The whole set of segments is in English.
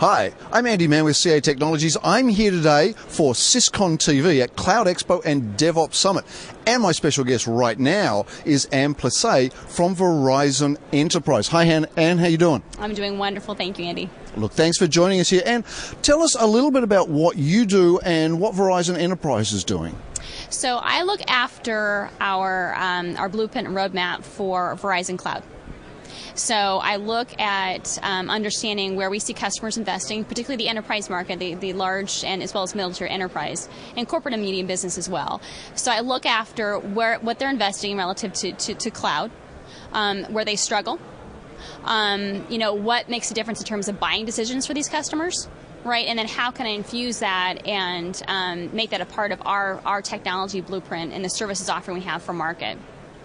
Hi, I'm Andy Mann with CA Technologies. I'm here today for Syscon TV at Cloud Expo and DevOps Summit. And my special guest right now is Plese from Verizon Enterprise. Hi, Anne, how you doing? I'm doing wonderful. Thank you, Andy. Look, thanks for joining us here. And tell us a little bit about what you do and what Verizon Enterprise is doing. So I look after our blueprint and roadmap for Verizon Cloud. So I look at understanding where we see customers investing, particularly the enterprise market, the large and as well as military enterprise, and corporate and medium business as well. So I look after what they're investing in relative to cloud, where they struggle, what makes a difference in terms of buying decisions for these customers, right? And then how can I infuse that and make that a part of our technology blueprint and the services offering we have for market.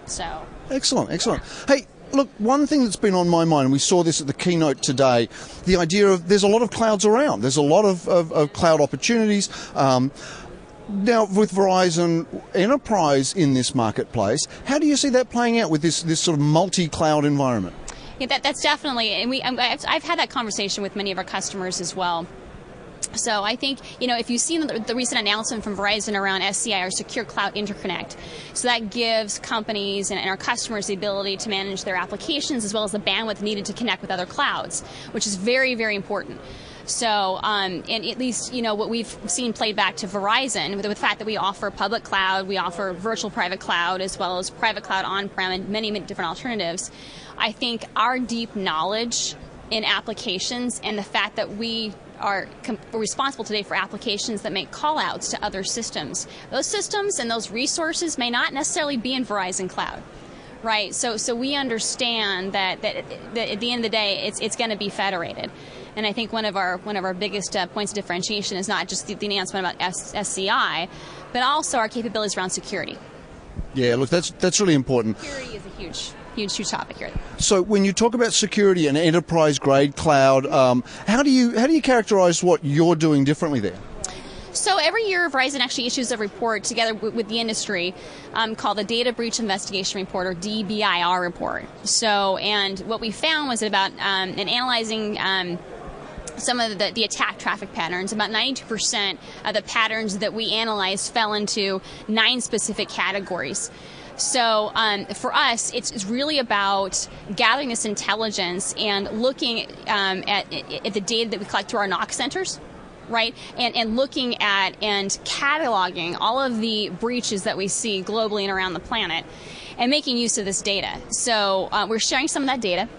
So excellent. Hey, look, one thing that's been on my mind, and we saw this at the keynote today, the idea of there's a lot of clouds around. There's a lot of cloud opportunities. Now, with Verizon Enterprise in this marketplace, how do you see that playing out with this sort of multi-cloud environment? Yeah, that's definitely, and I've had that conversation with many of our customers as well. So I think, if you've seen the recent announcement from Verizon around SCI, or Secure Cloud Interconnect, so that gives companies and our customers the ability to manage their applications as well as the bandwidth needed to connect with other clouds, which is very, very important. So, and at least, what we've seen played back to Verizon, with the fact that we offer public cloud, we offer virtual private cloud, as well as private cloud on-prem and many, many different alternatives. I think our deep knowledge in applications and the fact that we are responsible today for applications that make call-outs to other systems. Those systems and those resources may not necessarily be in Verizon Cloud, right? So we understand that at the end of the day, it's going to be federated. And I think one of our biggest points of differentiation is not just the announcement about SCI, but also our capabilities around security. Yeah, look, that's really important. Security is a huge topic here. So when you talk about security and enterprise-grade cloud, how do you characterize what you're doing differently there? So every year, Verizon actually issues a report together with the industry called the Data Breach Investigation Report, or DBIR report. So, and what we found was about in analyzing some of the attack traffic patterns, about 92% of the patterns that we analyzed fell into 9 specific categories. So for us, it's really about gathering this intelligence and looking at the data that we collect through our NOC centers, right? And looking at and cataloging all of the breaches that we see globally and around the planet and making use of this data. So we're sharing some of that data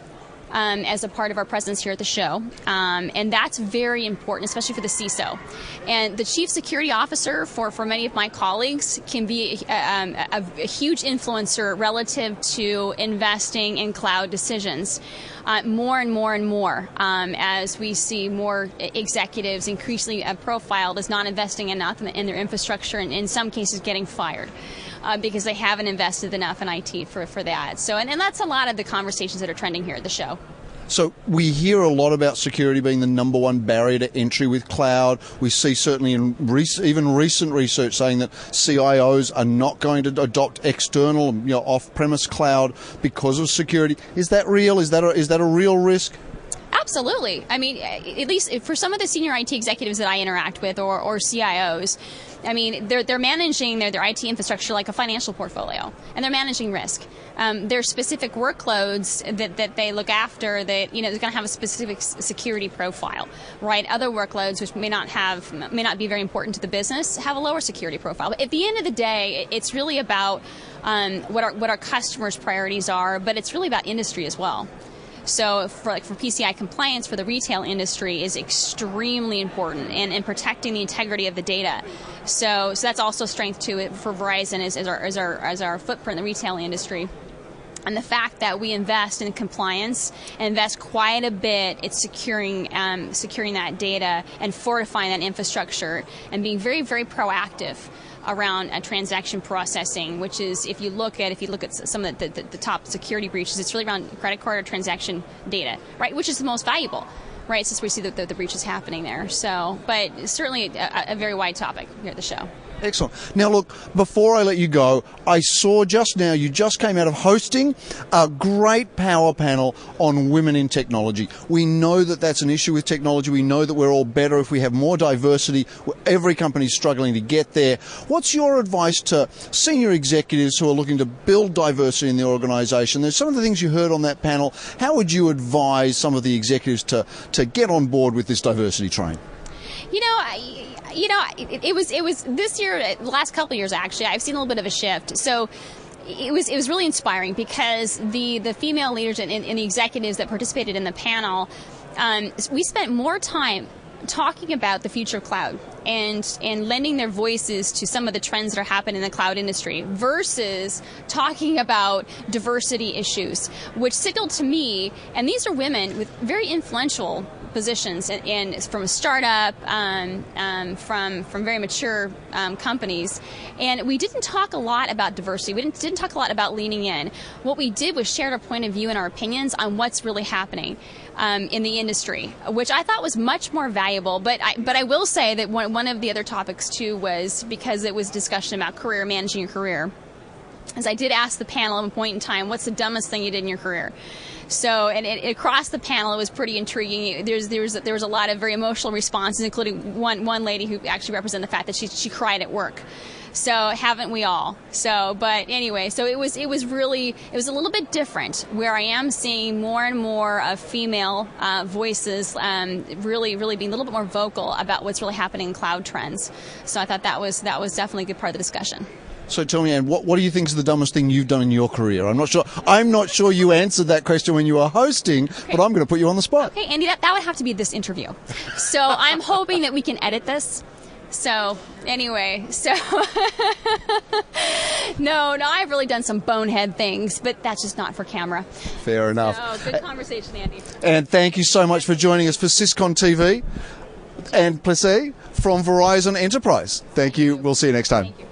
as a part of our presence here at the show. And that's very important, especially for the CISO. And the Chief Security Officer, for many of my colleagues, can be a huge influencer relative to investing in cloud decisions. More and more as we see more executives increasingly profiled as not investing enough in their infrastructure, and in some cases getting fired. Because they haven't invested enough in IT for that. So, and that's a lot of the conversations that are trending here at the show. So we hear a lot about security being the #1 barrier to entry with cloud. We see certainly in even recent research saying that CIOs are not going to adopt external, off-premise cloud because of security. Is that real? Is that a real risk? Absolutely. I mean, at least for some of the senior IT executives that I interact with, or CIOs, I mean, they're managing their IT infrastructure like a financial portfolio, and they're managing risk. There's specific workloads that they look after that they're going to have a specific security profile, right? Other workloads which may not be very important to the business have a lower security profile. But at the end of the day, it's really about what our customers' priorities are, but it's really about industry as well. So for PCI compliance for the retail industry is extremely important, and protecting the integrity of the data. So that's also strength to it for Verizon as our footprint in the retail industry. And the fact that we invest in compliance and invest quite a bit in securing that data and fortifying that infrastructure and being very, very proactive around transaction processing, which is, if you look at some of the top security breaches, it's really around credit card or transaction data, right? Which is the most valuable, right? Since we see the breaches happening there. So, but certainly a very wide topic here at the show. Excellent. Now, look, before I let you go, I saw just now you just came out of hosting a great power panel on women in technology. We know that that's an issue with technology. We know that we're all better if we have more diversity. Every company's struggling to get there. What's your advice to senior executives who are looking to build diversity in the organization? There's some of the things you heard on that panel. How would you advise some of the executives to get on board with this diversity train? It was this year, the last couple of years actually, I've seen a little bit of a shift. So it was really inspiring because the female leaders and the executives that participated in the panel, we spent more time talking about the future of cloud and lending their voices to some of the trends that are happening in the cloud industry versus talking about diversity issues, which signaled to me, and these are women with very influential positions and from a startup, from very mature companies, and we didn't talk a lot about diversity. We didn't talk a lot about leaning in. What we did was share our point of view and our opinions on what's really happening in the industry, which I thought was much more valuable. But I will say that one of the other topics too was, because it was discussion about managing your career, as I did ask the panel at a point in time, what's the dumbest thing you did in your career? So, and across the panel, it was pretty intriguing. There was a lot of very emotional responses, including one lady who actually represented the fact that she cried at work. So haven't we all? So, but anyway, so it was a little bit different, where I am seeing more and more of female voices really being a little bit more vocal about what's really happening in cloud trends. So I thought that was definitely a good part of the discussion. So tell me, Anne, what do you think is the dumbest thing you've done in your career? I'm not sure you answered that question when you were hosting, okay, but I'm going to put you on the spot. Okay, Andy, that would have to be this interview. So I'm hoping that we can edit this. So anyway, no, I've really done some bonehead things, but that's just not for camera. Fair enough. So, good conversation, Andy. And thank you so much for joining us for Syscon TV and Plese from Verizon Enterprise. Thank you. We'll see you next time. Thank you.